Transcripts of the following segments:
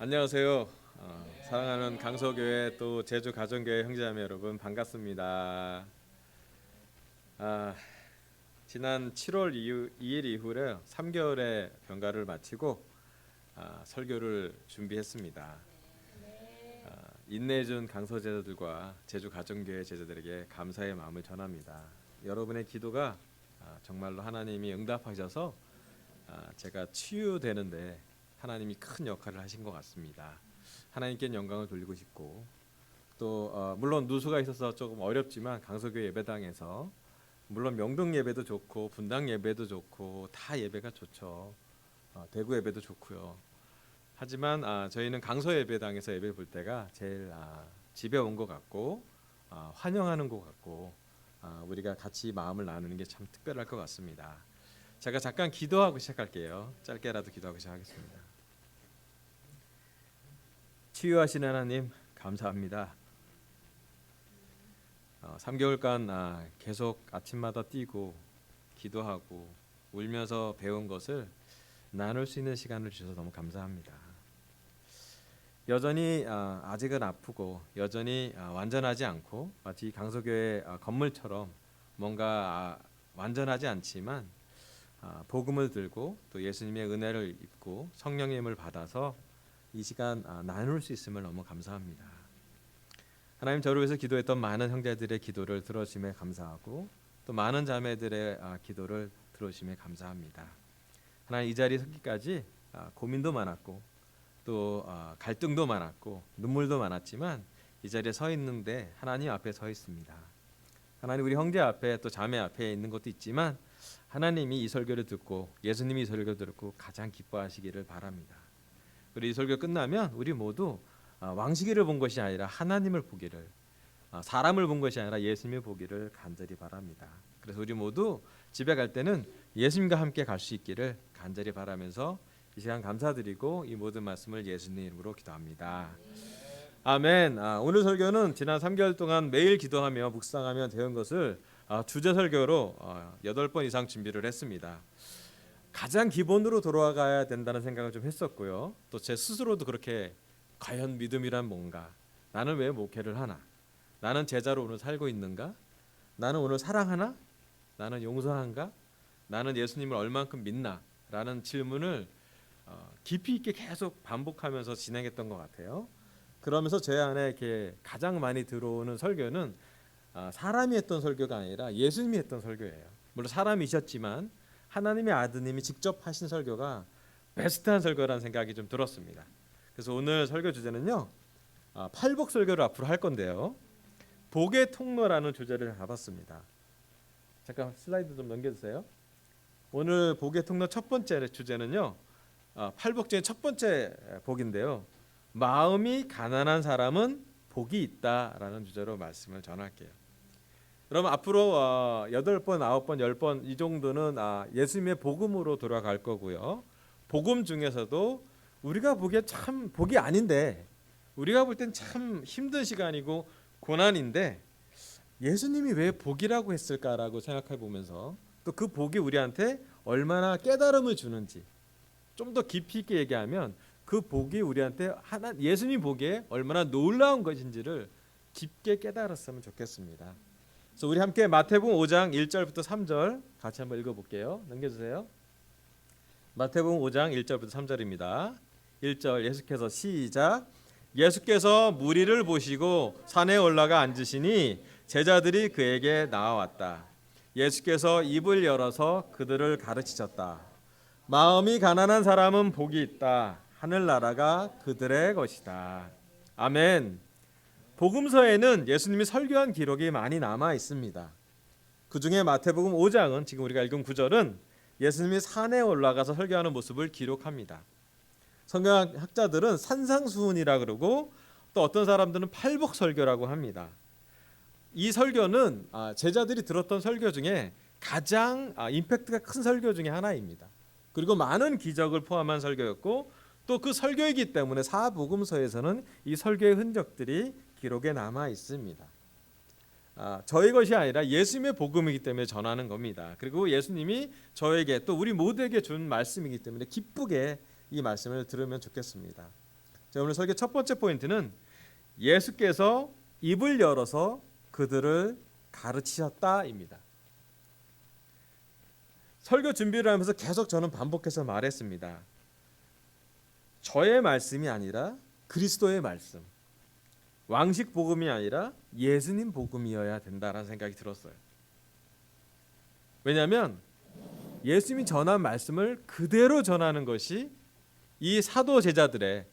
안녕하세요. 사랑하는 강서교회 또 제주 가정교회 형제자매 여러분 반갑습니다. 아, 지난 7월 2일 이후에 3개월의 병가를 마치고 설교를 준비했습니다. 인내해준 강서 제자들과 제주 가정교회 제자들에게 감사의 마음을 전합니다. 여러분의 기도가 정말로 하나님이 응답하셔서 제가 치유되는데 하나님이 큰 역할을 하신 것 같습니다. 하나님께 영광을 돌리고 싶고 또 물론 누수가 있어서 조금 어렵지만 강서교회 예배당에서 물론 명동 예배도 좋고 분당 예배도 좋고 다 예배가 좋죠. 대구 예배도 좋고요. 하지만 저희는 강서 예배당에서 예배 볼 때가 제일 집에 온 것 같고 환영하는 것 같고 우리가 같이 마음을 나누는 게 참 특별할 것 같습니다. 제가 잠깐 기도하고 시작할게요. 짧게라도 기도하고 시작하겠습니다. 치유하시는 하나님 감사합니다. 3개월간 계속 아침마다 뛰고 기도하고 울면서 배운 것을 나눌 수 있는 시간을 주셔서 너무 감사합니다. 여전히 아직은 아프고 여전히 완전하지 않고 마치 강서교회 건물처럼 뭔가 완전하지 않지만 복음을 들고 또 예수님의 은혜를 입고 성령의 힘을 받아서 이 시간 나눌 수 있음을 너무 감사합니다. 하나님, 저를 위해서 기도했던 많은 형제들의 기도를 들어주심에 감사하고 또 많은 자매들의 기도를 들어주심에 감사합니다. 하나님, 이 자리에 서기까지 고민도 많았고 또 갈등도 많았고 눈물도 많았지만 이 자리에 서 있는데 하나님 앞에 서 있습니다. 하나님, 우리 형제 앞에 또 자매 앞에 있는 것도 있지만 하나님이 이 설교를 듣고 예수님이 이 설교를 듣고 가장 기뻐하시기를 바랍니다. 우리 이 설교 끝나면 우리 모두 왕시기를 본 것이 아니라 하나님을 보기를, 사람을 본 것이 아니라 예수님을 보기를 간절히 바랍니다. 그래서 우리 모두 집에 갈 때는 예수님과 함께 갈 수 있기를 간절히 바라면서 이 시간 감사드리고 이 모든 말씀을 예수님 이름으로 기도합니다. 아멘. 오늘 설교는 지난 3개월 동안 매일 기도하며 묵상하며 배운 것을 주제 설교로 8번 이상 준비를 했습니다. 가장 기본으로 돌아가야 된다는 생각을 좀 했었고요. 또 제 스스로도 그렇게 과연 믿음이란 뭔가? 나는 왜 목회를 하나? 나는 제자로 오늘 살고 있는가? 나는 오늘 사랑하나? 나는 용서한가? 나는 예수님을 얼만큼 믿나? 라는 질문을 깊이 있게 계속 반복하면서 진행했던 것 같아요. 그러면서 제 안에 이렇게 가장 많이 들어오는 설교는 사람이 했던 설교가 아니라 예수님이 했던 설교예요. 물론 사람이셨지만 하나님의 아드님이 직접 하신 설교가 베스트한 설교라는 생각이 좀 들었습니다. 그래서 오늘 설교 주제는요, 팔복 설교를 앞으로 할 건데요, 복의 통로라는 주제를 잡았습니다. 잠깐 슬라이드 좀 넘겨주세요. 오늘 복의 통로 첫 번째 주제는요, 팔복 중에 첫 번째 복인데요, 마음이 가난한 사람은 복이 있다라는 주제로 말씀을 전할게요. 그럼 앞으로 8번, 9번, 10번 이 정도는 예수님의 복음으로 돌아갈 거고요. 복음 중에서도 우리가 보기에 참 복이 아닌데, 우리가 볼 땐 참 힘든 시간이고 고난인데 예수님이 왜 복이라고 했을까라고 생각해 보면서 또 그 복이 우리한테 얼마나 깨달음을 주는지 좀 더 깊이 있게 얘기하면 그 복이 우리한테 예수님 복에 얼마나 놀라운 것인지를 깊게 깨달았으면 좋겠습니다. 그래서 우리 함께 마태복음 5장 1절부터 3절 같이 한번 읽어볼게요. 넘겨주세요. 마태복음 5장 1절부터 3절입니다. 1절 예수께서 시작. 예수께서 무리를 보시고 산에 올라가 앉으시니 제자들이 그에게 나와왔다. 예수께서 입을 열어서 그들을 가르치셨다. 마음이 가난한 사람은 복이 있다. 하늘나라가 그들의 것이다. 아멘. 복음서에는 예수님이 설교한 기록이 많이 남아 있습니다. 그 중에 마태복음 5장은 지금 우리가 읽은 9절은 예수님이 산에 올라가서 설교하는 모습을 기록합니다. 성경학자들은 산상수훈이라 그러고 또 어떤 사람들은 팔복설교라고 합니다. 이 설교는 제자들이 들었던 설교 중에 가장 임팩트가 큰 설교 중에 하나입니다. 그리고 많은 기적을 포함한 설교였고 또 그 설교이기 때문에 사복음서에서는 이 설교의 흔적들이 기록에 남아 있습니다. 저희 것이 아니라 예수님의 복음이기 때문에 전하는 겁니다. 그리고 예수님이 저에게 또 우리 모두에게 준 말씀이기 때문에 기쁘게 이 말씀을 들으면 좋겠습니다. 자, 오늘 설교 첫 번째 포인트는 예수께서 입을 열어서 그들을 가르치셨다입니다. 설교 준비를 하면서 계속 저는 반복해서 말했습니다. 저의 말씀이 아니라 그리스도의 말씀, 왕식 복음이 아니라 예수님 복음이어야 된다라는 생각이 들었어요. 왜냐하면 예수님이 전한 말씀을 그대로 전하는 것이 이 사도 제자들의,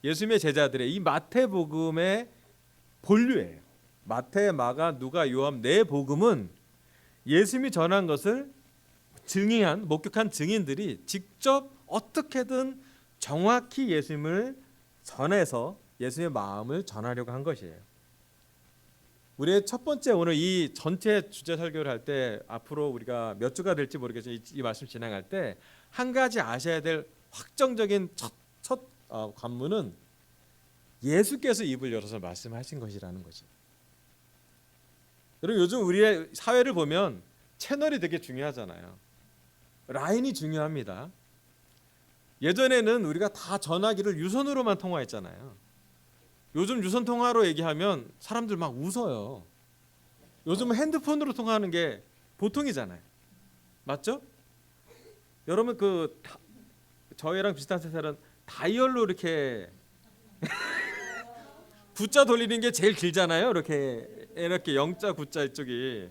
예수님의 제자들의 이 마태복음의 본류예요. 마태, 마가, 누가, 요한 네 복음은 예수님이 전한 것을 증인한, 목격한 증인들이 직접 어떻게든 정확히 예수님을 전해서 예수님의 마음을 전하려고 한 것이에요. 우리의 첫 번째, 오늘 이 전체 주제 설교를 할 때 앞으로 우리가 몇 주가 될지 모르겠지만 이 말씀 진행할 때 한 가지 아셔야 될 확정적인 첫 관문은 예수께서 입을 열어서 말씀하신 것이라는 거죠. 여러분, 요즘 우리의 사회를 보면 채널이 되게 중요하잖아요. 라인이 중요합니다. 예전에는 우리가 다 전화기를 유선으로만 통화했잖아요. 요즘 유선 통화로 얘기하면 사람들 막 웃어요. 요즘은 핸드폰으로 통화하는 게 보통이잖아요. 맞죠? 여러분, 저희랑 비슷한 세대는 다이얼로 이렇게 구자 돌리는 게 제일 길잖아요. 이렇게 영자 구자 이쪽이.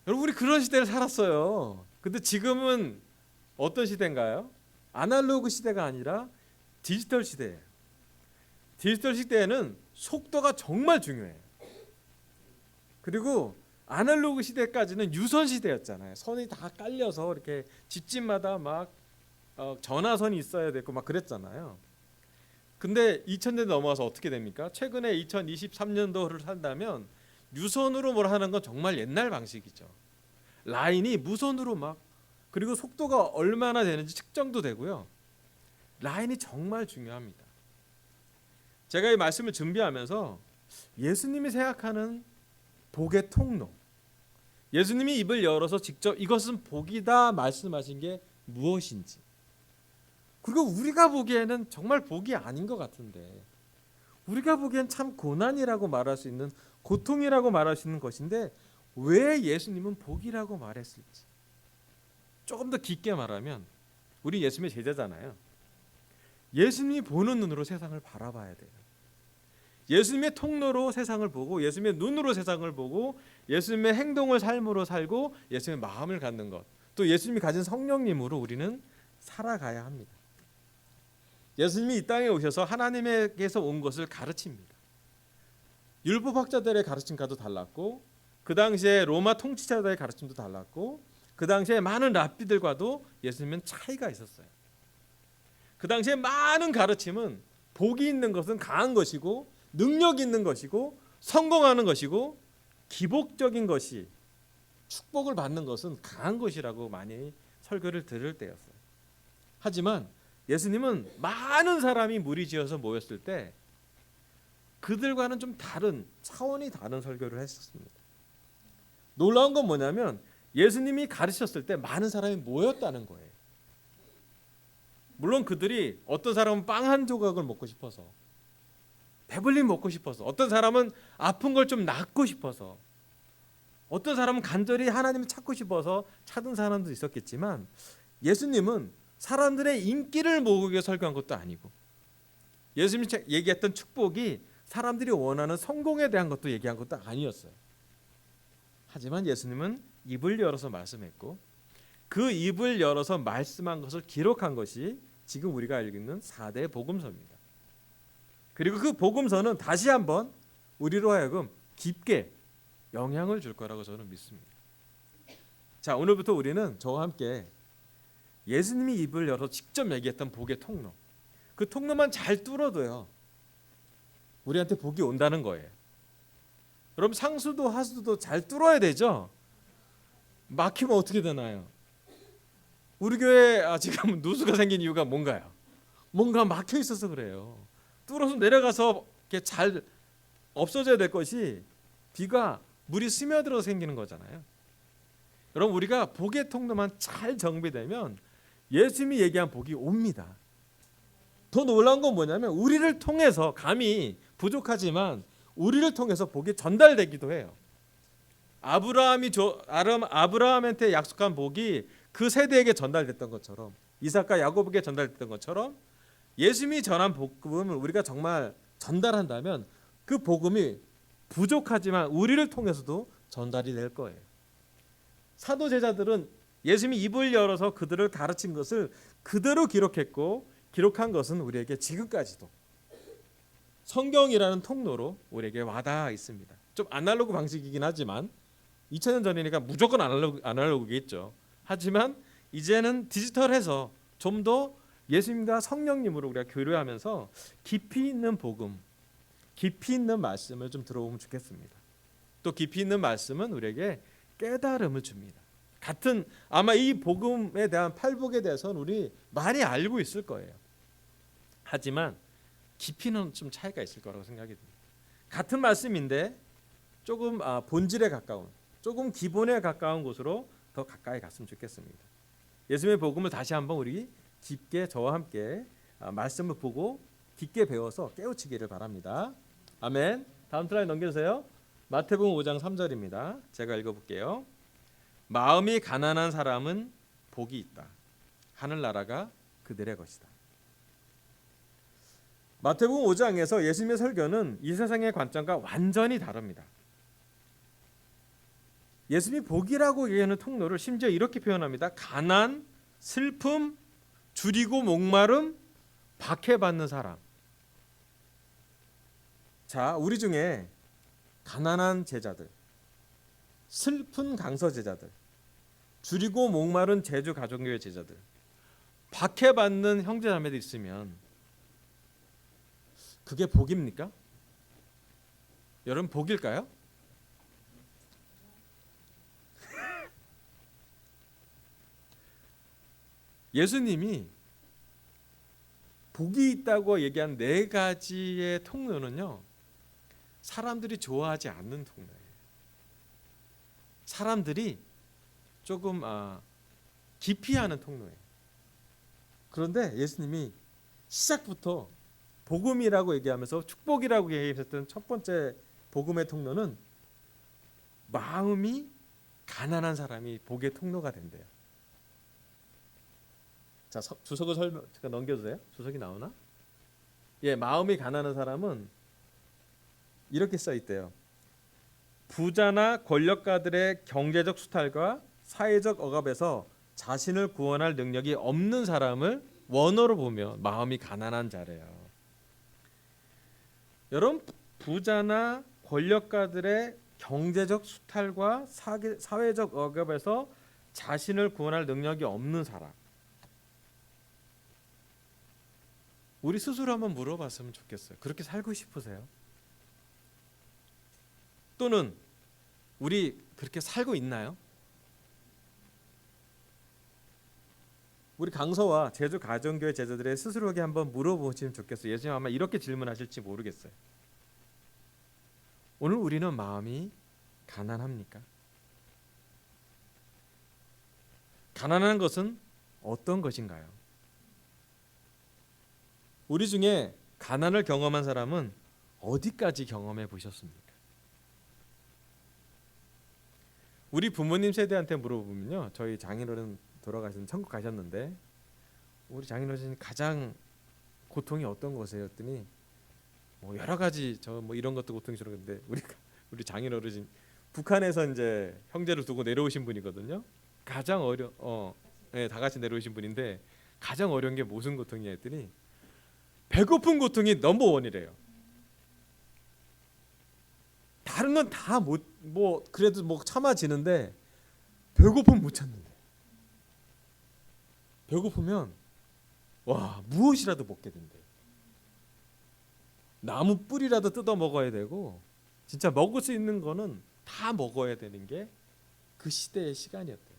여러분, 우리 그런 시대를 살았어요. 근데 지금은 어떤 시대인가요? 아날로그 시대가 아니라 디지털 시대예요. 디지털 시대에는 속도가 정말 중요해요. 그리고 아날로그 시대까지는 유선 시대였잖아요. 선이 다 깔려서 이렇게 집집마다 막 전화선이 있어야 되고 막 그랬잖아요. 근데 2000년대 넘어와서 어떻게 됩니까? 최근에 2023년도를 산다면 유선으로 뭘 하는 건 정말 옛날 방식이죠. 라인이 무선으로 막, 그리고 속도가 얼마나 되는지 측정도 되고요. 라인이 정말 중요합니다. 제가 이 말씀을 준비하면서 예수님이 생각하는 복의 통로, 예수님이 입을 열어서 직접 이것은 복이다 말씀하신 게 무엇인지, 그리고 우리가 보기에는 정말 복이 아닌 것 같은데, 우리가 보기엔 참 고난이라고 말할 수 있는, 고통이라고 말할 수 있는 것인데 왜 예수님은 복이라고 말했을지, 조금 더 깊게 말하면 우리 예수님의 제자잖아요. 예수님이 보는 눈으로 세상을 바라봐야 돼요. 예수님의 통로로 세상을 보고, 예수님의 눈으로 세상을 보고, 예수님의 행동을 삶으로 살고, 예수님의 마음을 갖는 것, 또 예수님이 가진 성령님으로 우리는 살아가야 합니다. 예수님이 이 땅에 오셔서 하나님에게서 온 것을 가르칩니다. 율법학자들의 가르침과도 달랐고, 그 당시에 로마 통치자들의 가르침도 달랐고, 그 당시에 많은 랍비들과도 예수님은 차이가 있었어요. 그 당시에 많은 가르침은 복이 있는 것은 강한 것이고, 능력 있는 것이고, 성공하는 것이고, 기복적인 것이, 축복을 받는 것은 강한 것이라고 많이 설교를 들을 때였어요. 하지만 예수님은 많은 사람이 무리지어서 모였을 때 그들과는 좀 다른, 차원이 다른 설교를 했었습니다. 놀라운 건 뭐냐면 예수님이 가르쳤을 때 많은 사람이 모였다는 거예요. 물론 그들이, 어떤 사람은 빵 한 조각을 먹고 싶어서, 배불리 먹고 싶어서, 어떤 사람은 아픈 걸 좀 낫고 싶어서, 어떤 사람은 간절히 하나님을 찾고 싶어서 찾은 사람도 있었겠지만, 예수님은 사람들의 인기를 모으기 위해 설교한 것도 아니고, 예수님이 얘기했던 축복이 사람들이 원하는 성공에 대한 것도 얘기한 것도 아니었어요. 하지만 예수님은 입을 열어서 말씀했고, 그 입을 열어서 말씀한 것을 기록한 것이 지금 우리가 알고 있는 4대 복음서입니다. 그리고 그 복음서는 다시 한번 우리로 하여금 깊게 영향을 줄 거라고 저는 믿습니다. 자, 오늘부터 우리는 저와 함께 예수님이 입을 열어 직접 얘기했던 복의 통로, 그 통로만 잘 뚫어도요, 우리한테 복이 온다는 거예요. 여러분, 상수도 하수도 잘 뚫어야 되죠. 막히면 어떻게 되나요? 우리 교회 지금 누수가 생긴 이유가 뭔가요? 뭔가 막혀 있어서 그래요. 뚫어서 내려가서 이렇게 잘 없어져야 될 것이, 비가 물이 스며들어 생기는 거잖아요. 여러분, 우리가 복의 통로만 잘 정비되면 예수님이 얘기한 복이 옵니다. 더 놀라운 건 뭐냐면 우리를 통해서 감히 부족하지만 우리를 통해서 복이 전달되기도 해요. 아브라함한테 약속한 복이 그 세대에게 전달됐던 것처럼 이삭과 야곱에게 전달됐던 것처럼 예수님이 전한 복음을 우리가 정말 전달한다면 그 복음이 부족하지만 우리를 통해서도 전달이 될 거예요. 사도 제자들은 예수님이 입을 열어서 그들을 가르친 것을 그대로 기록했고 기록한 것은 우리에게 지금까지도 성경이라는 통로로 우리에게 와닿아 있습니다. 좀 아날로그 방식이긴 하지만 2000년 전이니까 무조건 아날로그겠죠. 하지만 이제는 디지털해서 좀 더 예수님과 성령님으로 우리가 교류하면서 깊이 있는 복음, 깊이 있는 말씀을 좀 들어보면 좋겠습니다. 또 깊이 있는 말씀은 우리에게 깨달음을 줍니다. 같은 아마 이 복음에 대한 팔복에 대해서는 우리 많이 알고 있을 거예요. 하지만 깊이는 좀 차이가 있을 거라고 생각이 듭니다. 같은 말씀인데 조금 본질에 가까운, 조금 기본에 가까운 곳으로 더 가까이 갔으면 좋겠습니다. 예수님의 복음을 다시 한번 우리 깊게 저와 함께 말씀을 보고 깊게 배워서 깨우치기를 바랍니다. 아멘. 다음 슬라이드 넘겨주세요. 마태복음 5장 3절입니다. 제가 읽어볼게요. 마음이 가난한 사람은 복이 있다. 하늘나라가 그들의 것이다. 마태복음 5장에서 예수님의 설교는 이 세상의 관점과 완전히 다릅니다. 예수님이 복이라고 얘기하는 통로를 심지어 이렇게 표현합니다. 가난, 슬픔, 줄이고 목마름, 박해받는 사람. 자, 우리 중에 가난한 제자들, 슬픈 강서 제자들, 줄이고 목마른 제주 가정교회 제자들, 박해받는 형제자매들 있으면 그게 복입니까? 여러분 복일까요? 예수님이 복이 있다고 얘기한 4가지의 통로는요, 사람들이 좋아하지 않는 통로예요. 사람들이 조금 기피하는 통로예요. 그런데 예수님이 시작부터 복음이라고 얘기하면서 축복이라고 얘기했던 첫 번째 복음의 통로는 마음이 가난한 사람이 복의 통로가 된대요. 자, 주석을 제가 넘겨주세요. 주석이 나오나? 예, 마음이 가난한 사람은 이렇게 써 있대요. 부자나 권력가들의 경제적 수탈과 사회적 억압에서 자신을 구원할 능력이 없는 사람을 원어로 보면 마음이 가난한 자래요. 여러분, 부자나 권력가들의 경제적 수탈과 사회적 억압에서 자신을 구원할 능력이 없는 사람. 우리 스스로 한번 물어봤으면 좋겠어요. 그렇게 살고 싶으세요? 또는 우리 그렇게 살고 있나요? 우리 강서와 제주 가정교회 제자들의 스스로에게 한번 물어보시면 좋겠어요. 예수님 아마 이렇게 질문하실지 모르겠어요. 오늘 우리는 마음이 가난합니까? 가난한 것은 어떤 것인가요? 우리 중에 가난을 경험한 사람은 어디까지 경험해 보셨습니까? 우리 부모님 세대한테 물어보면요, 저희 장인어른 돌아가신 천국 가셨는데 우리 장인어른이 가장 고통이 어떤 거세요? 했더니 뭐 여러 가지 저 뭐 이런 것도 고통스러운데 우리 장인어른이 북한에서 이제 형제를 두고 내려오신 분이거든요. 가장 다 같이 내려오신 분인데 가장 어려운 게 무슨 고통이냐 했더니 배고픈 고통이 넘버원이래요. 다른 건 다 그래도 참아지는데 배고픔 못 참는데. 배고프면 무엇이라도 먹게 된대. 나무 뿌리라도 뜯어 먹어야 되고 진짜 먹을 수 있는 거는 다 먹어야 되는 게 그 시대의 시간이었대요.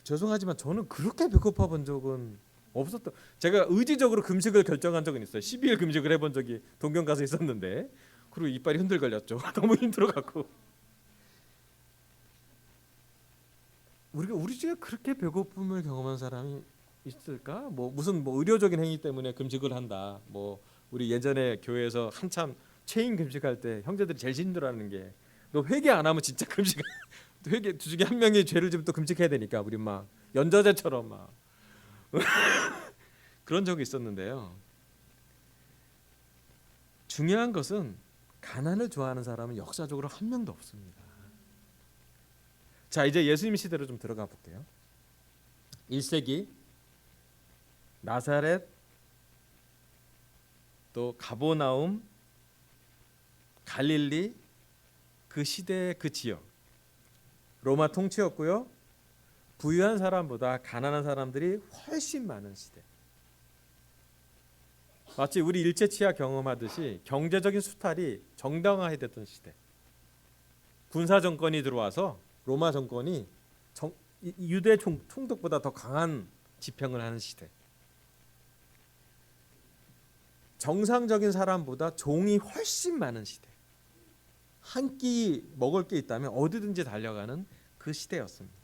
죄송하지만 저는 그렇게 배고파 본 적은 없었던. 제가 의지적으로 금식을 결정한 적은 있어요. 12일 금식을 해본 적이 동경 가서 있었는데 그리고 이빨이 흔들걸렸죠. 너무 힘들어갖고. 우리 중에 그렇게 배고픔을 경험한 사람이 있을까? 뭐 무슨 뭐 의료적인 행위 때문에 금식을 한다. 뭐 우리 예전에 교회에서 한참 체인 금식할 때 형제들이 제일 힘들어하는 게 너 회개 안 하면 진짜 금식 회개 두 중에 한 명이 죄를 지면 또 금식해야 되니까 우리 막 연좌제처럼 막 그런 적이 있었는데요. 중요한 것은 가난을 좋아하는 사람은 역사적으로 한 명도 없습니다. 자, 이제 예수님 시대로 좀 들어가 볼게요. 1세기 나사렛 또 가보나움 갈릴리 그 시대 그 지역 로마 통치였고요. 부유한 사람보다 가난한 사람들이 훨씬 많은 시대. 마치 우리 일제 치하 경험하듯이 경제적인 수탈이 정당화됐던 시대. 군사 정권이 들어와서 로마 정권이 유대 총독보다 더 강한 집행을 하는 시대. 정상적인 사람보다 종이 훨씬 많은 시대. 한 끼 먹을 게 있다면 어디든지 달려가는 그 시대였습니다.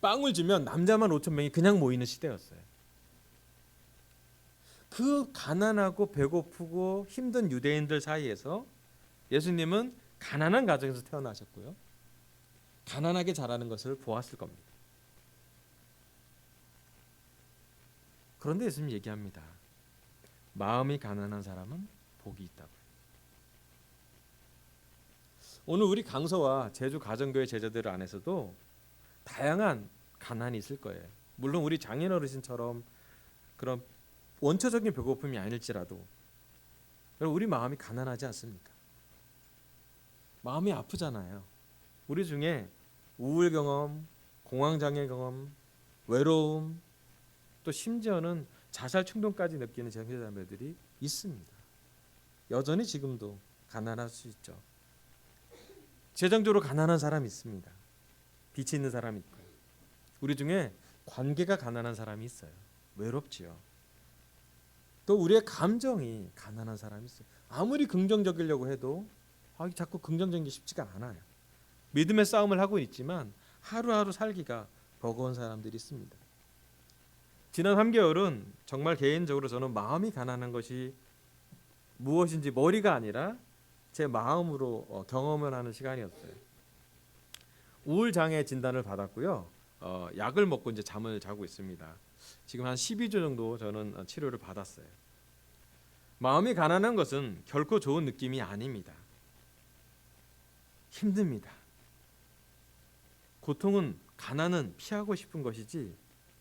빵을 주면 남자만 5천 명이 그냥 모이는 시대였어요. 그 가난하고 배고프고 힘든 유대인들 사이에서 예수님은 가난한 가정에서 태어나셨고요. 가난하게 자라는 것을 보았을 겁니다. 그런데 예수님 얘기합니다. 마음이 가난한 사람은 복이 있다고요. 오늘 우리 강서와 제주 가정교회 제자들 안에서도 다양한 가난이 있을 거예요. 물론 우리 장인 어르신처럼 그런 원초적인 배고픔이 아닐지라도 우리 마음이 가난하지 않습니까? 마음이 아프잖아요. 우리 중에 우울 경험, 공황장애 경험, 외로움, 또 심지어는 자살 충동까지 느끼는 형제자매들이 있습니다. 여전히 지금도 가난할 수 있죠. 재정적으로 가난한 사람이 있습니다. 빛이 있는 사람이 있고요. 우리 중에 관계가 가난한 사람이 있어요. 외롭지요. 또 우리의 감정이 가난한 사람이 있어요. 아무리 긍정적이려고 해도 자꾸 긍정적인 게 쉽지가 않아요. 믿음의 싸움을 하고 있지만 하루하루 살기가 버거운 사람들이 있습니다. 지난 3개월은 정말 개인적으로 저는 마음이 가난한 것이 무엇인지 머리가 아니라 제 마음으로 경험을 하는 시간이었어요. 우울장애 진단을 받았고요. 약을 먹고 이제 잠을 자고 있습니다. 지금 한 12주 정도 저는 치료를 받았어요. 마음이 가난한 것은 결코 좋은 느낌이 아닙니다. 힘듭니다. 고통은 가난은 피하고 싶은 것이지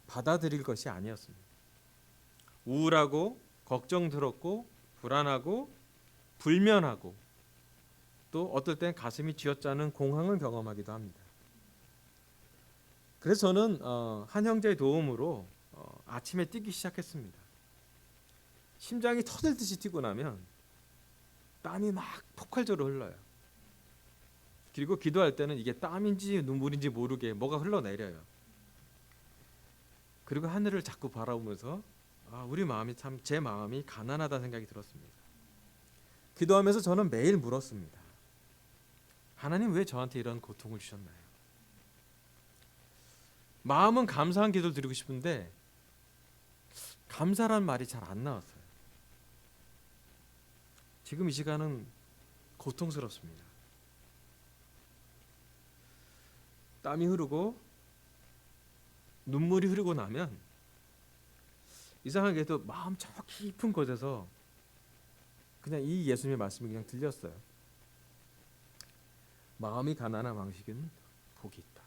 받아들일 것이 아니었습니다. 우울하고 걱정스럽고 불안하고 불면하고 또 어떨 땐 가슴이 쥐어짜는 공황을 경험하기도 합니다. 그래서 저는 한 형제의 도움으로 아침에 뛰기 시작했습니다. 심장이 터질 듯이 뛰고 나면 땀이 막 폭발적으로 흘러요. 그리고 기도할 때는 이게 땀인지 눈물인지 모르게 뭐가 흘러내려요. 그리고 하늘을 자꾸 바라보면서 우리 마음이 참 제 마음이 가난하다는 생각이 들었습니다. 기도하면서 저는 매일 물었습니다. 하나님 왜 저한테 이런 고통을 주셨나요? 마음은 감사한 기도를 드리고 싶은데 감사란 말이 잘 안 나왔어요. 지금 이 시간은 고통스럽습니다. 땀이 흐르고 눈물이 흐르고 나면 이상하게도 마음 저 깊은 곳에서 그냥 이 예수님의 말씀이 그냥 들렸어요. 마음이 가난한 왕식은 복이 있다.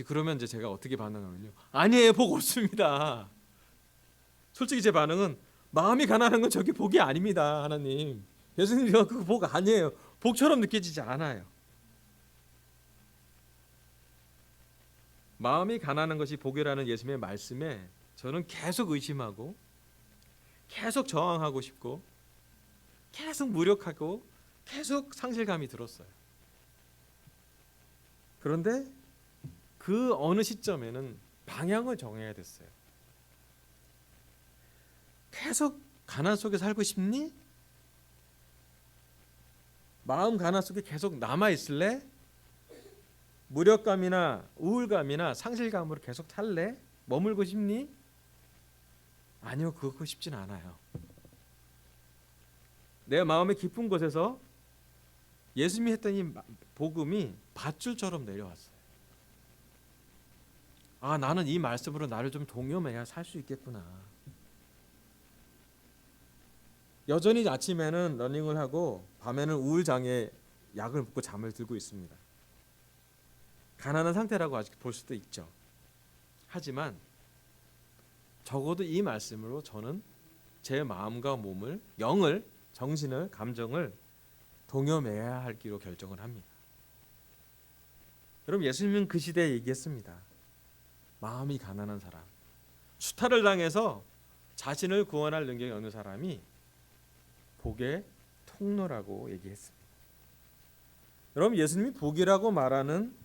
그러면 이제 제가 어떻게 반응하면요? 아니에요, 복 없습니다. 솔직히 제 반응은 마음이 가난한 건 저게 복이 아닙니다, 하나님. 예수님 그거 복 아니에요. 복처럼 느껴지지 않아요. 마음이 가난한 것이 복이라는 예수님의 말씀에 저는 계속 의심하고 계속 저항하고 싶고 계속 무력하고 계속 상실감이 들었어요. 그런데 그 어느 시점에는 방향을 정해야 됐어요. 계속 가난 속에 살고 싶니? 마음 가난 속에 계속 남아 있을래? 무력감이나 우울감이나 상실감으로 계속 살래? 머물고 싶니? 아니요, 그거 쉽진 않아요. 내 마음의 깊은 곳에서 예수님이 했던 이 복음이 밧줄처럼 내려왔어요. 아, 나는 이 말씀으로 나를 좀 동요매야 살 수 있겠구나. 여전히 아침에는 러닝을 하고 밤에는 우울장애 약을 먹고 잠을 들고 있습니다. 가난한 상태라고 아직 볼 수도 있죠. 하지만 적어도 이 말씀으로 저는 제 마음과 몸을, 영을, 정신을, 감정을 동요매야 할 기로 결정을 합니다. 여러분, 예수님은 그 시대에 얘기했습니다. 마음이 가난한 사람, 수탈을 당해서 자신을 구원할 능력이 없는 사람이 복의 통로라고 얘기했습니다. 여러분, 예수님이 복이라고 말하는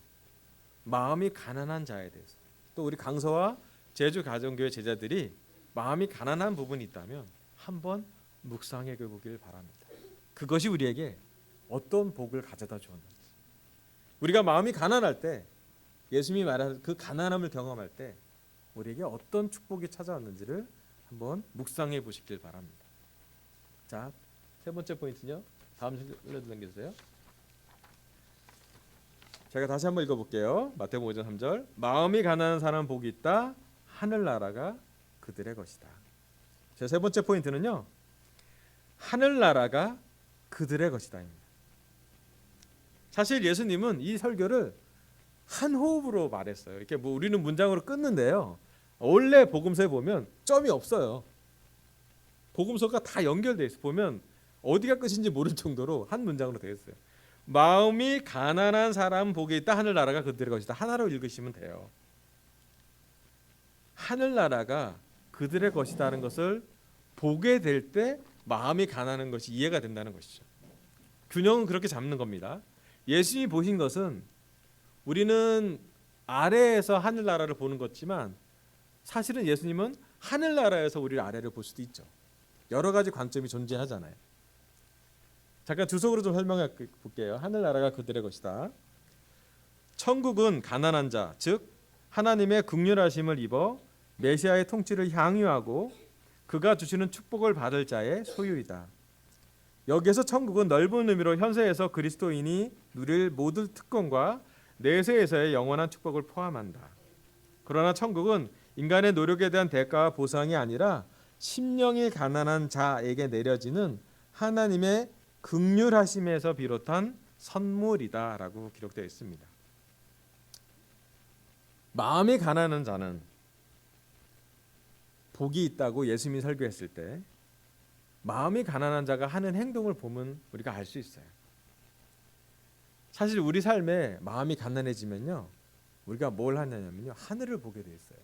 마음이 가난한 자에 대해서, 또 우리 강서와 제주 가정교회 제자들이 마음이 가난한 부분이 있다면 한번 묵상해 보길 바랍니다. 그것이 우리에게 어떤 복을 가져다 주었는지, 우리가 마음이 가난할 때, 예수님이 말하는 그 가난함을 경험할 때 우리에게 어떤 축복이 찾아왔는지를 한번 묵상해 보시길 바랍니다. 자, 세 번째 포인트는요. 다음 슬라이드 넘겨주세요. 제가 다시 한번 읽어볼게요. 마태복음 5장 3절. 마음이 가난한 사람 복이 있다. 하늘나라가 그들의 것이다. 제 세 번째 포인트는요. 하늘나라가 그들의 것이다입니다. 사실 예수님은 이 설교를 한 호흡으로 말했어요. 이렇게 뭐 우리는 문장으로 끊는데요. 원래 복음서에 보면 점이 없어요. 복음서가 다 연결돼 있어. 보면 어디가 끝인지 모를 정도로 한 문장으로 되어 있어요. 마음이 가난한 사람 복이 있다. 하늘나라가 그들의 것이다. 하나로 읽으시면 돼요. 하늘나라가 그들의 것이다는 것을 보게 될 때 마음이 가난한 것이 이해가 된다는 것이죠. 균형은 그렇게 잡는 겁니다. 예수님이 보신 것은 우리는 아래에서 하늘나라를 보는 것지만 사실은 예수님은 하늘나라에서 우리를 아래를 볼 수도 있죠. 여러 가지 관점이 존재하잖아요. 잠깐 주석으로 좀 설명해 볼게요. 하늘나라가 그들의 것이다. 천국은 가난한 자, 즉 하나님의 긍휼하심을 입어 메시아의 통치를 향유하고 그가 주시는 축복을 받을 자의 소유이다. 여기에서 천국은 넓은 의미로 현세에서 그리스도인이 누릴 모든 특권과 내세에서의 영원한 축복을 포함한다. 그러나 천국은 인간의 노력에 대한 대가와 보상이 아니라 심령이 가난한 자에게 내려지는 하나님의 긍휼하심에서 비롯한 선물이다라고 기록되어 있습니다. 마음이 가난한 자는 복이 있다고 예수님이 설교했을 때 마음이 가난한 자가 하는 행동을 보면 우리가 알 수 있어요. 사실 우리 삶에 마음이 가난해지면요, 우리가 뭘 하냐면요, 하늘을 보게 돼 있어요.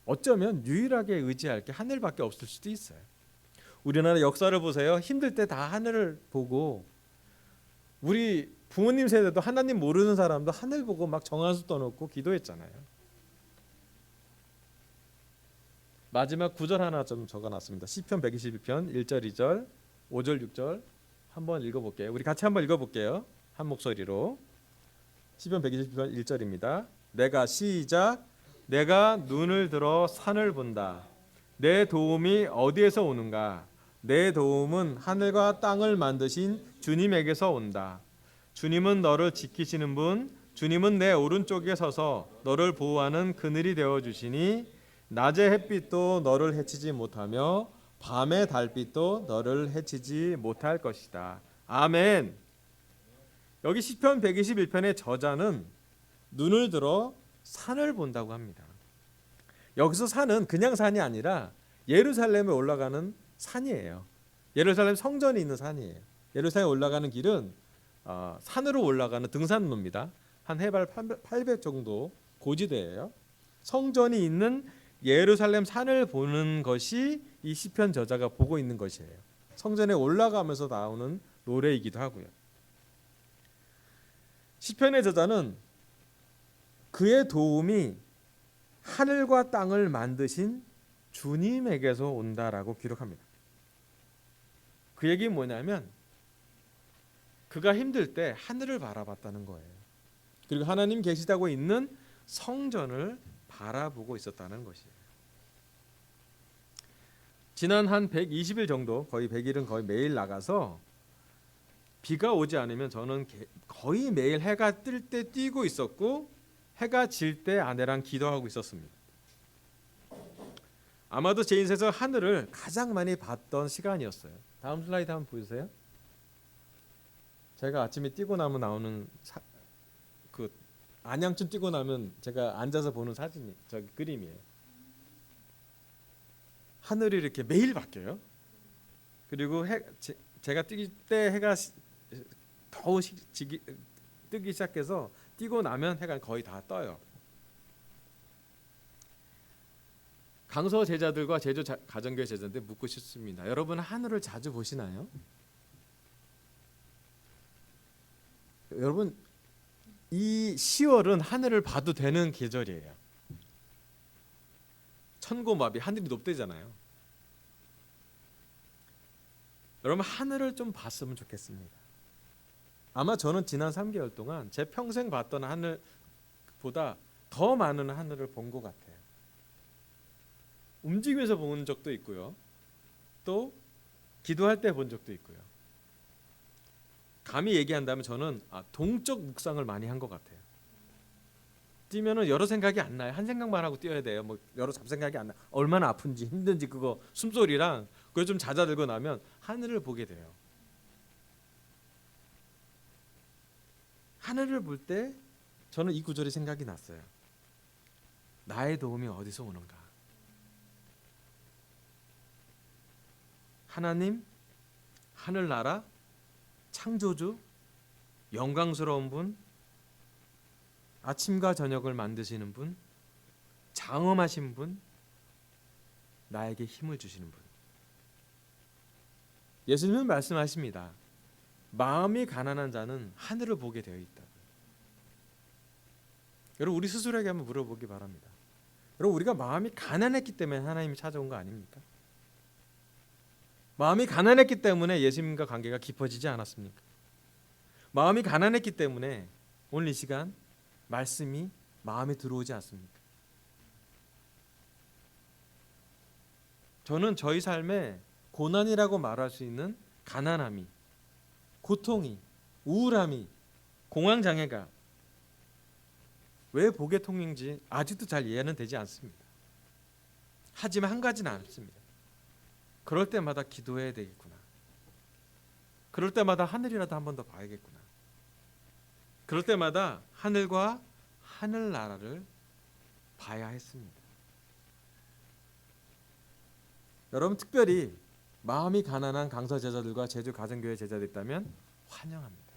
어쩌면 유일하게 의지할 게 하늘밖에 없을 수도 있어요. 우리나라 역사를 보세요. 힘들 때 다 하늘을 보고, 우리 부모님 세대도 하나님 모르는 사람도 하늘 보고 막 정한수 떠놓고 기도했잖아요. 마지막 구절 하나 좀 적어놨습니다. 시편 121편 1절 2절 5절 6절 한번 읽어볼게요. 우리 같이 한번 읽어볼게요. 한 목소리로. 시편 121편 1절입니다. 내가 시작. 내가 눈을 들어 산을 본다. 내 도움이 어디에서 오는가? 내 도움은 하늘과 땅을 만드신 주님에게서 온다. 주님은 너를 지키시는 분, 주님은 내 오른쪽에 서서 너를 보호하는 그늘이 되어 주시니 낮의 햇빛도 너를 해치지 못하며 밤의 달빛도 너를 해치지 못할 것이다. 아멘. 여기 시편 121편의 저자는 눈을 들어 산을 본다고 합니다. 여기서 산은 그냥 산이 아니라 예루살렘에 올라가는 산이에요. 예루살렘 성전이 있는 산이에요. 예루살렘에 올라가는 길은 산으로 올라가는 등산로입니다. 한 해발 800 정도 고지대예요. 성전이 있는 예루살렘 산을 보는 것이 이 시편 저자가 보고 있는 것이에요. 성전에 올라가면서 나오는 노래이기도 하고요. 시편의 저자는 그의 도움이 하늘과 땅을 만드신 주님에게서 온다라고 기록합니다. 그 얘기는 뭐냐면 그가 힘들 때 하늘을 바라봤다는 거예요. 그리고 하나님 계시다고 있는 성전을 바라보고 있었다는 것이에요. 지난 한 120일 정도, 거의 100일은 거의 매일 나가서 비가 오지 않으면 저는 거의 매일 해가 뜰 때 뛰고 있었고 해가 질 때 아내랑 기도하고 있었습니다. 아마도 제 인생에서 하늘을 가장 많이 봤던 시간이었어요. 다음 슬라이드 한번 보여주세요. 제가 아침에 뛰고 나면 나오는 그 안양쯤 뛰고 나면 제가 앉아서 보는 사진이 저기 그림이에요. 하늘이 이렇게 매일 바뀌어요. 그리고 제가 뛰기 때 해가 더 뜨기 시작해서 뛰고 나면 해가 거의 다 떠요. 강서 제자들과 제주 가정교회 제자인데 묻고 싶습니다. 여러분 하늘을 자주 보시나요? 여러분 이 10월은 하늘을 봐도 되는 계절이에요. 천고마비, 하늘이 높대잖아요. 여러분 하늘을 좀 봤으면 좋겠습니다. 아마 저는 지난 3개월 동안 제 평생 봤던 하늘보다 더 많은 하늘을 본 것 같아요. 움직이면서 본 적도 있고요. 또 기도할 때 본 적도 있고요. 감히 얘기한다면 저는 동적 묵상을 많이 한 것 같아요. 뛰면은 여러 생각이 안 나요. 한 생각만 하고 뛰어야 돼요. 뭐 여러 잡생각이 안 나. 얼마나 아픈지 힘든지 그거 숨소리랑 그걸 좀 잦아들고 나면 하늘을 보게 돼요. 하늘을 볼 때 저는 이 구절이 생각이 났어요. 나의 도움이 어디서 오는가? 하나님, 하늘나라, 창조주, 영광스러운 분, 아침과 저녁을 만드시는 분, 장엄하신 분, 나에게 힘을 주시는 분. 예수님은 말씀하십니다. 마음이 가난한 자는 하늘을 보게 되어 있다고. 여러분 우리 스스로에게 한번 물어보기 바랍니다. 여러분 우리가 마음이 가난했기 때문에 하나님이 찾아온 거 아닙니까? 마음이 가난했기 때문에 예수님과 관계가 깊어지지 않았습니까? 마음이 가난했기 때문에 오늘 이 시간 말씀이 마음에 들어오지 않습니까? 저는 저희 삶에 고난이라고 말할 수 있는 가난함이, 고통이, 우울함이, 공황장애가 왜 복의 통인지 아직도 잘 이해는 되지 않습니다. 하지만 한 가지는 않습니다. 그럴 때마다 기도해야 되겠구나. 그럴 때마다 하늘이라도 한 번 더 봐야겠구나. 그럴 때마다 하늘과 하늘나라를 봐야 했습니다. 여러분 특별히 마음이 가난한 강서 제자들과 제주 가정교회 제자들 있다면 환영합니다.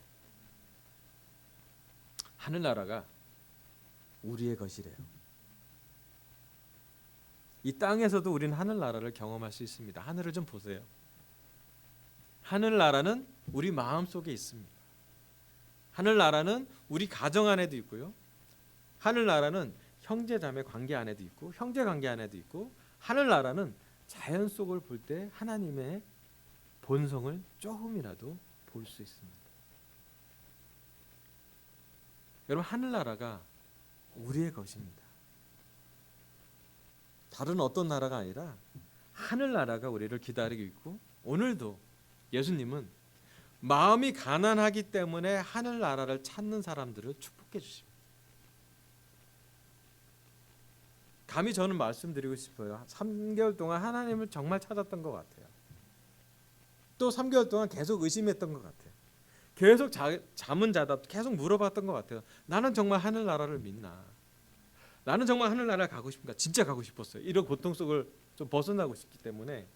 하늘나라가 우리의 것이래요. 이 땅에서도 우리는 하늘나라를 경험할 수 있습니다. 하늘을 좀 보세요. 하늘나라는 우리 마음속에 있습니다. 하늘나라는 우리 가정 안에도 있고요. 하늘나라는 형제자매 관계 안에도 있고 형제 관계 안에도 있고 하늘나라는 자연 속을 볼 때 하나님의 본성을 조금이라도 볼 수 있습니다. 여러분 하늘나라가 우리의 것입니다. 다른 어떤 나라가 아니라 하늘나라가 우리를 기다리고 있고 오늘도 예수님은 마음이 가난하기 때문에 하늘나라를 찾는 사람들을 축복해 주십니다. 감히 저는 말씀드리고 싶어요. 3개월 동안 하나님을 정말 찾았던 것 같아요. 또 3개월 동안 계속 의심했던 것 같아요. 계속 잠은 자다 계속 물어봤던 것 같아요. 나는 정말 하늘나라를 믿나? 나는 정말 하늘나라를 가고 싶은가? 진짜 가고 싶었어요. 이런 고통 속을 좀 벗어나고 싶기 때문에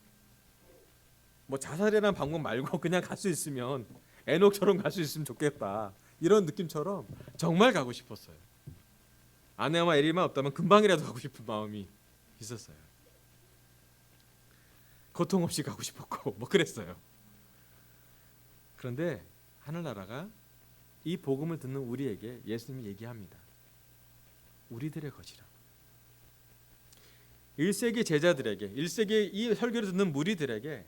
뭐 자살이라는 방법 말고 그냥 갈 수 있으면 에녹처럼 갈 수 있으면 좋겠다. 이런 느낌처럼 정말 가고 싶었어요. 아내와 에리만 없다면 금방이라도 가고 싶은 마음이 있었어요. 고통 없이 가고 싶었고 뭐 그랬어요. 그런데 하늘나라가 이 복음을 듣는 우리에게 예수님이 얘기합니다. 우리들의 것이라. 1세기 제자들에게 1세기 이 설교를 듣는 무리들에게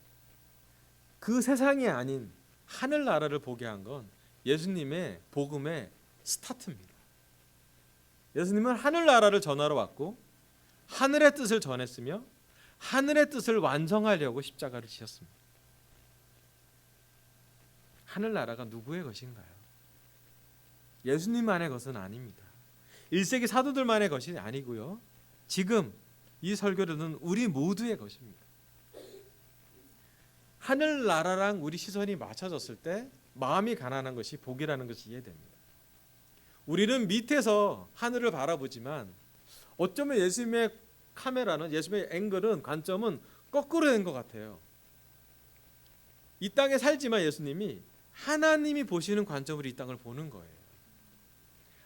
그 세상이 아닌 하늘나라를 보게 한 건 예수님의 복음의 스타트입니다. 예수님은 하늘나라를 전하러 왔고 하늘의 뜻을 전했으며 하늘의 뜻을 완성하려고 십자가를 지셨습니다. 하늘나라가 누구의 것인가요? 예수님만의 것은 아닙니다. 1세기 사도들만의 것이 아니고요. 지금 이 설교를 듣는 우리 모두의 것입니다. 하늘나라랑 우리 시선이 맞춰졌을 때 마음이 가난한 것이 복이라는 것이 이해됩니다. 우리는 밑에서 하늘을 바라보지만 어쩌면 예수님의 카메라는, 예수님의 앵글은, 관점은 거꾸로 된 것 같아요. 이 땅에 살지만 예수님이 하나님이 보시는 관점으로 이 땅을 보는 거예요.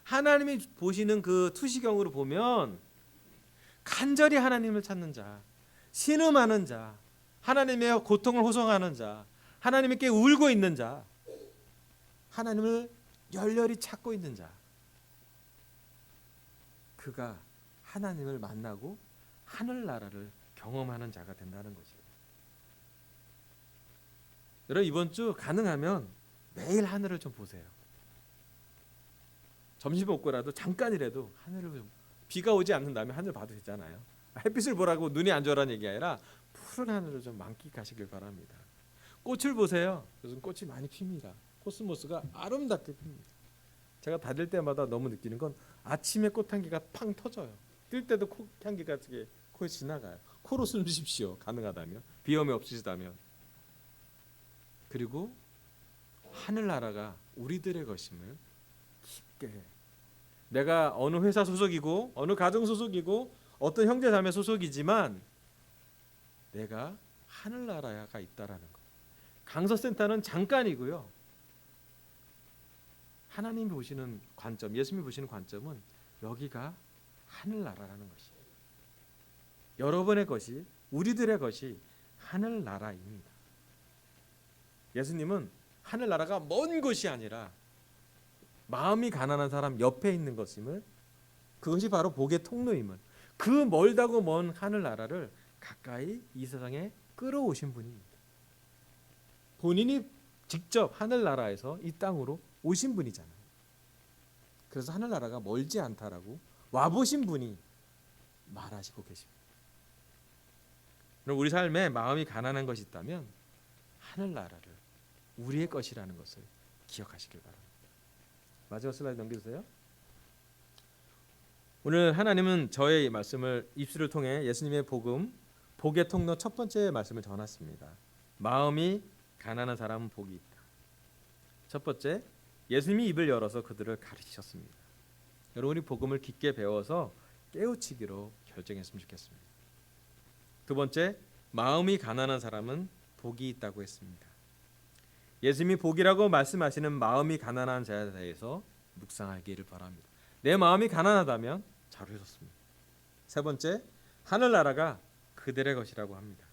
하나님이 보시는 그 투시경으로 보면 간절히 하나님을 찾는 자, 신음하는 자, 하나님의 고통을 호소하는 자, 하나님께 울고 있는 자, 하나님을 열렬히 찾고 있는 자, 그가 하나님을 만나고 하늘나라를 경험하는 자가 된다는 것이에요. 여러분, 이번 주 가능하면 매일 하늘을 좀 보세요. 점심 먹고라도 잠깐이라도 하늘을 좀, 비가 오지 않는다면 하늘 봐도 되잖아요. 햇빛을 보라고 눈이 안 좋아라는 얘기 아니라 푸른 하늘을 좀 만끽하시길 바랍니다. 꽃을 보세요. 요즘 꽃이 많이 핍니다. 코스모스가 아름답게 핍니다. 제가 다닐 때마다 너무 느끼는 건 아침에 꽃향기가 팡 터져요. 뛸 때도 꽃향기가 코에 지나가요. 코로 숨 쉬십시오. 가능하다면, 비염이 없으시다면. 그리고 하늘나라가 우리들의 것임을 깊게, 내가 어느 회사 소속이고 어느 가정 소속이고 어떤 형제 자매 소속이지만 내가 하늘나라가 있다라는 것. 강서센터는 잠깐이고요. 하나님이 보시는 관점, 예수님이 보시는 관점은 여기가 하늘나라라는 것이에요. 여러분의 것이, 우리들의 것이 하늘나라입니다. 예수님은 하늘나라가 먼 곳이 아니라 마음이 가난한 사람 옆에 있는 것임을, 그것이 바로 복의 통로임을, 그 멀다고 먼 하늘나라를 가까이 이 세상에 끌어오신 분입니다. 본인이 직접 하늘나라에서 이 땅으로 오신 분이잖아요. 그래서 하늘나라가 멀지 않다라고 와보신 분이 말하시고 계십니다. 그럼 우리 삶에 마음이 가난한 것이 있다면 하늘나라를 우리의 것이라는 것을 기억하시길 바랍니다. 마지막 슬라이드 넘겨주세요. 오늘 하나님은 저의 말씀을, 입술을 통해 예수님의 복음, 복의 통로 첫 번째 말씀을 전했습니다. 마음이 가난한 사람은 복이 있다. 첫 번째, 예수님이 입을 열어서 그들을 가르치셨습니다. 여러분이 복음을 깊게 배워서 깨우치기로 결정했으면 좋겠습니다. 두 번째, 마음이 가난한 사람은 복이 있다고 했습니다. 예수님이 복이라고 말씀하시는 마음이 가난한 자에 대해서 묵상하기를 바랍니다. 내 마음이 가난하다면 잘 오셨습니다. 세 번째, 하늘나라가 그들의 것이라고 합니다.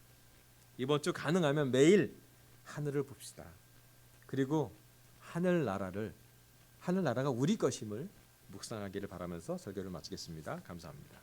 이번 주 가능하면 매일 하늘을 봅시다. 그리고 하늘나라가 우리 것임을 묵상하기를 바라면서 설교를 마치겠습니다. 감사합니다.